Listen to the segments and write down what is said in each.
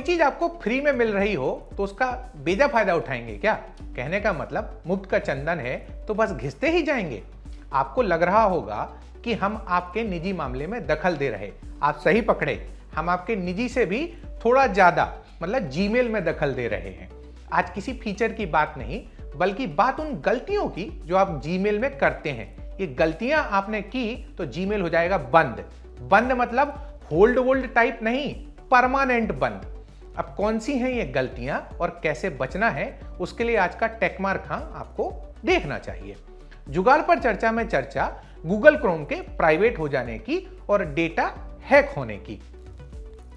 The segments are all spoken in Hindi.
कोई चीज आपको फ्री में मिल रही हो तो उसका बेजा फायदा उठाएंगे क्या? कहने का मतलब मुफ्त का चंदन है तो बस घिसते ही जाएंगे। आपको लग रहा होगा कि हम आपके निजी मामले में दखल दे रहे। आप सही पकड़े, हम आपके निजी से भी थोड़ा ज्यादा मतलब जीमेल में दखल दे रहे हैं। आज किसी फीचर की बात नहीं, बल्कि बात उन गलतियों की जो आप जीमेल में करते हैं। ये गलतियां आपने की तो जीमेल हो जाएगा बंद। बंद मतलब होल्ड वोल्ड टाइप नहीं, परमानेंट बंद। अब कौन सी हैं ये गलतियां और कैसे बचना है, उसके लिए आज का टेकमार्क आपको देखना चाहिए। जुगाड़ पर चर्चा में चर्चा गूगल क्रोम के प्राइवेट हो जाने की और डेटा हैक होने की।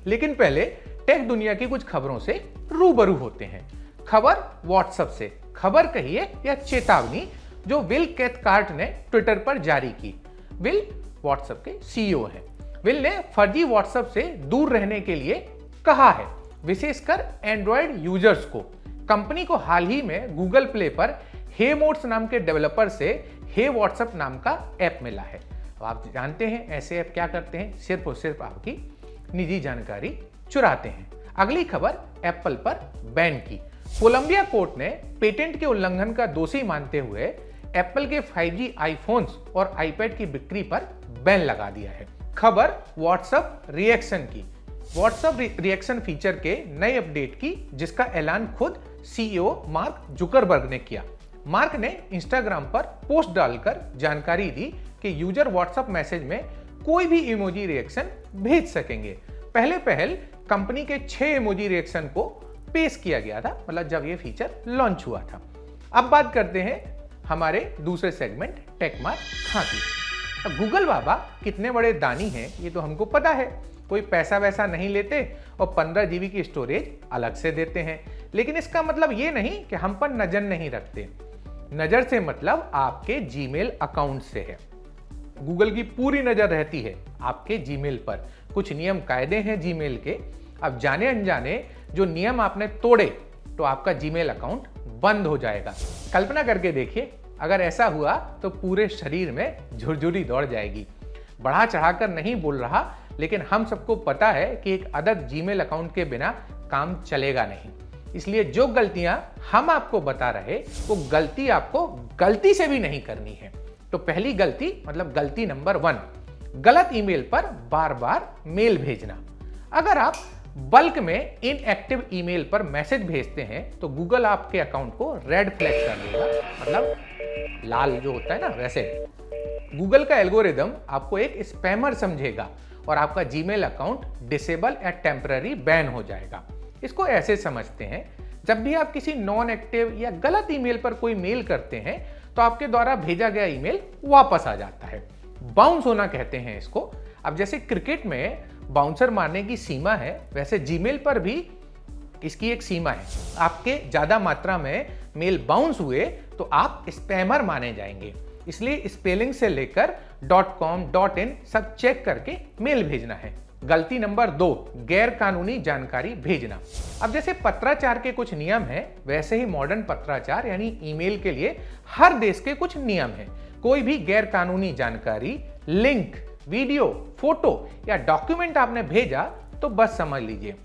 लेकिन पहले टेक दुनिया की कुछ खबरों से रूबरू होते हैं। खबर व्हाट्सएप से, खबर कहिए या चेतावनी जो विल कैथकार्ट ने ट्विटर पर जारी की। विल व्हाट्सएप के सीईओ हैं। विल ने फर्जी व्हाट्सएप से दूर रहने के लिए कहा है, विशेषकर एंड्रॉयड यूजर्स को। कंपनी को हाल ही में गूगल प्ले पर हे मोड्स नाम के डेवलपर से हे व्हाट्सएप नाम का ऐप मिला है। अब आप जानते हैं ऐसे ऐप क्या करते हैं, सिर्फ और सिर्फ आपकी निजी जानकारी चुराते हैं। अगली खबर एप्पल पर बैन की। कोलंबिया कोर्ट ने पेटेंट के उल्लंघन का दोषी मानते हुए एप्पल के 5G आईफोन्स और आईपैड की बिक्री पर बैन लगा दिया है। खबर व्हाट्सएप रिएक्शन की। व्हाट्सएप रिएक्शन फीचर के नए अपडेट की, जिसका ऐलान खुद सीईओ मार्क जुकरबर्ग ने किया। मार्क ने इंस्टाग्राम पर पोस्ट डालकर जानकारी दी कि यूजर व्हाट्सएप मैसेज में कोई भी इमोजी रिएक्शन भेज सकेंगे। पहले कंपनी के 6 इमोजी रिएक्शन को पेश किया गया था, मतलब जब ये फीचर लॉन्च हुआ था। अब बात करते हैं हमारे दूसरे सेगमेंट टेकमार्क की। गूगल बाबा कितने बड़े दानी हैं ये तो हमको पता है। कोई पैसा वैसा नहीं लेते और 15 GB की स्टोरेज अलग से देते हैं। लेकिन इसका मतलब ये नहीं कि हम पर नजर नहीं रखते। नजर से मतलब आपके जीमेल अकाउंट से है। गूगल की पूरी नजर रहती है आपके जीमेल पर। कुछ नियम कायदे हैं जीमेल के। अब जाने अनजाने जो नियम आपने तोड़े तो आपका जीमेल अकाउंट बंद हो जाएगा। कल्पना करके देखिए, अगर ऐसा हुआ तो पूरे शरीर में झुरझुरी दौड़ जाएगी। बढ़ा चढ़ाकर नहीं बोल रहा, लेकिन हम सबको पता है कि एक अदद जीमेल अकाउंट के बिना काम चलेगा नहीं। इसलिए जो गलतियां हम आपको बता रहे वो गलती आपको गलती से भी नहीं करनी है। तो पहली गलती मतलब गलती नंबर 1, गलत ईमेल पर बार बार मेल भेजना। अगर आप बल्क में इनएक्टिव ईमेल पर मैसेज भेजते हैं तो गूगल आपके अकाउंट को रेड फ्लैग कर देगा, मतलब लाल जो होता है ना वैसे। गूगल का एल्गोरिदम आपको एक स्पैमर समझेगा और आपका जीमेल अकाउंट डिसेबल या टेम्पररी बैन हो जाएगा। इसको ऐसे समझते हैं, जब भी आप किसी नॉन एक्टिव या गलत ईमेल पर कोई मेल करते हैं तो आपके द्वारा भेजा गया ईमेल वापस आ जाता है। बाउंस होना कहते हैं इसको। अब जैसे क्रिकेट में बाउंसर मारने की सीमा है, वैसे जीमेल पर भी इसकी एक सीमा है। आपके ज्यादा मात्रा में मेल बाउंस हुए तो आप स्पैमर माने जाएंगे। इसलिए स्पेलिंग से लेकर .com .in सब चेक करके मेल भेजना है। गलती नंबर 2, गैर कानूनी जानकारी भेजना। अब जैसे पत्राचार के कुछ नियम हैं, वैसे ही मॉडर्न पत्राचार यानी ईमेल के लिए हर देश के कुछ नियम हैं। कोई भी गैर कानूनी जानकारी, लिंक, वीडियो, फोटो या डॉक्यूमेंट आपने भेजा तो बस समझ लीजिए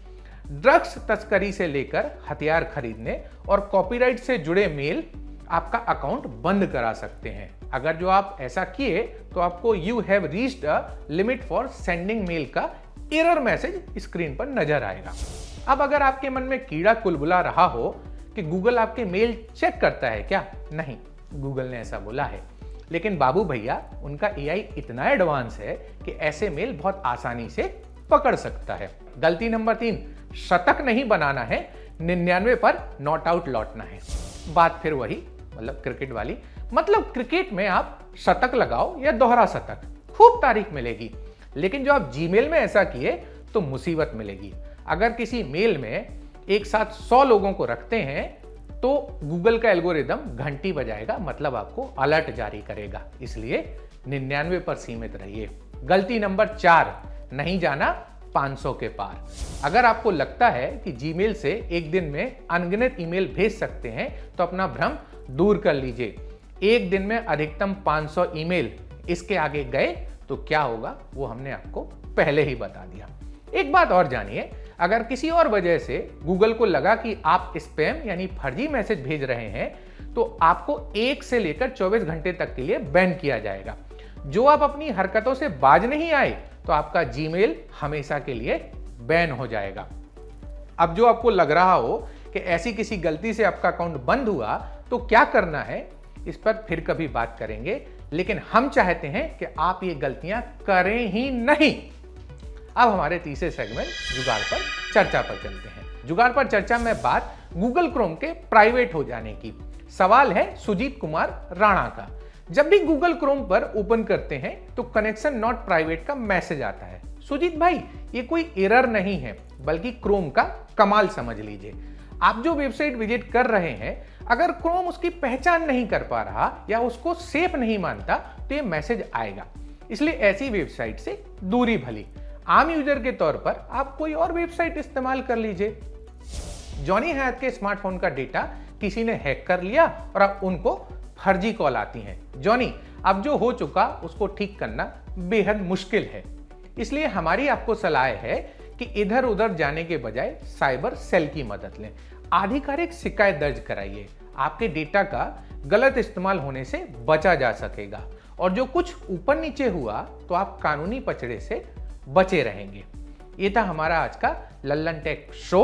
ड्रग्स तस्करी से लेकर हथियार खरीदने और कॉपीराइट से जुड़े मेल आपका अकाउंट बंद करा सकते हैं। अगर जो आप ऐसा किए तो आपको you have reached a limit for sending mail का एरर मैसेज स्क्रीन पर नजर आएगा। अब अगर आपके मन में कीड़ा कुलबुला रहा हो कि गूगल आपके मेल चेक करता है क्या, नहीं, गूगल ने ऐसा बोला है। लेकिन बाबू भैया उनका एआई इतना एडवांस है कि ऐसे मेल बहुत आसानी से पकड़ सकता है। गलती नंबर 3, शतक नहीं बनाना है, 99 पर नॉट आउट लौटना है। बात फिर वही मतलब क्रिकेट वाली। मतलब क्रिकेट में आप शतक लगाओ या दोहरा शतक, खूब तारीफ मिलेगी। लेकिन जो आप जीमेल में ऐसा किए तो मुसीबत मिलेगी। अगर किसी मेल में एक साथ 100 लोगों को रखते हैं तो गूगल का एल्गोरिदम घंटी बजाएगा, मतलब आपको अलर्ट जारी करेगा। इसलिए 99 पर सीमित रहिए। गलती नंबर 4, नहीं जाना 500 के पार। अगर आपको लगता है कि जीमेल से एक दिन में अनगिनत ईमेल भेज सकते हैं तो अपना भ्रम दूर कर लीजिए। एक दिन में अधिकतम 500 ईमेल, इसके आगे गए तो क्या होगा वो हमने आपको पहले ही बता दिया। एक बात और जानिए, अगर किसी और वजह से गूगल को लगा कि आप स्पैम यानी फर्जी मैसेज भेज रहे हैं तो आपको 1 से लेकर 24 घंटे तक के लिए बैन किया जाएगा। जो आप अपनी हरकतों से बाज नहीं आए तो आपका जीमेल हमेशा के लिए बैन हो जाएगा। अब जो आपको लग रहा हो कि ऐसी किसी गलती से आपका अकाउंट बंद हुआ तो क्या करना है, इस पर फिर कभी बात करेंगे, लेकिन हम चाहते हैं कि आप ये गलतियां करें ही नहीं। अब हमारे तीसरे सेगमेंट जुगाड़ पर चर्चा पर चलते हैं। जुगाड़ पर चर्चा में बात गूगल क्रोम के प्राइवेट हो जाने की। सवाल है सुजीत कुमार राणा का। जब भी गूगल क्रोम पर ओपन करते हैं तो कनेक्शन नॉट प्राइवेट का मैसेज आता है। सुजीत भाई, ये कोई एरर नहीं है बल्कि क्रोम का कमाल समझ लीजिए। आप जो वेबसाइट विजिट कर रहे हैं, अगर क्रोम उसकी पहचान नहीं कर पा रहा या उसको सेफ नहीं मानता तो ये मैसेज आएगा। इसलिए ऐसी वेबसाइट से दूरी भली। आम यूजर के तौर पर आप कोई और वेबसाइट इस्तेमाल कर लीजिए। जॉनी हयात के स्मार्टफोन का डेटा किसी ने हैक कर लिया और अब उनको फर्जी कॉल आती हैं। जॉनी, अब जो हो चुका उसको ठीक करना बेहद मुश्किल है। इसलिए हमारी आपको सलाह है कि इधर उधर जाने के बजाय साइबर सेल की मदद लें। आधिकारिक शिकायत दर्ज कराइए। आपके डेटा का गलत इस्तेमाल होने से बचा जा सकेगा और जो कुछ ऊपर नीचे हुआ तो आप कानूनी पचड़े से बचे रहेंगे। ये था हमारा आज का लल्लन टेक शो।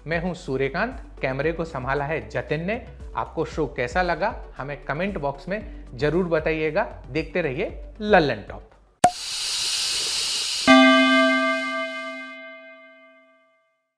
मैं हूं सूर्यकांत, कैमरे को संभाला है जतिन ने। आपको शो कैसा लगा हमें कमेंट बॉक्स में जरूर बताइएगा। देखते रहिए लल्लन टॉप।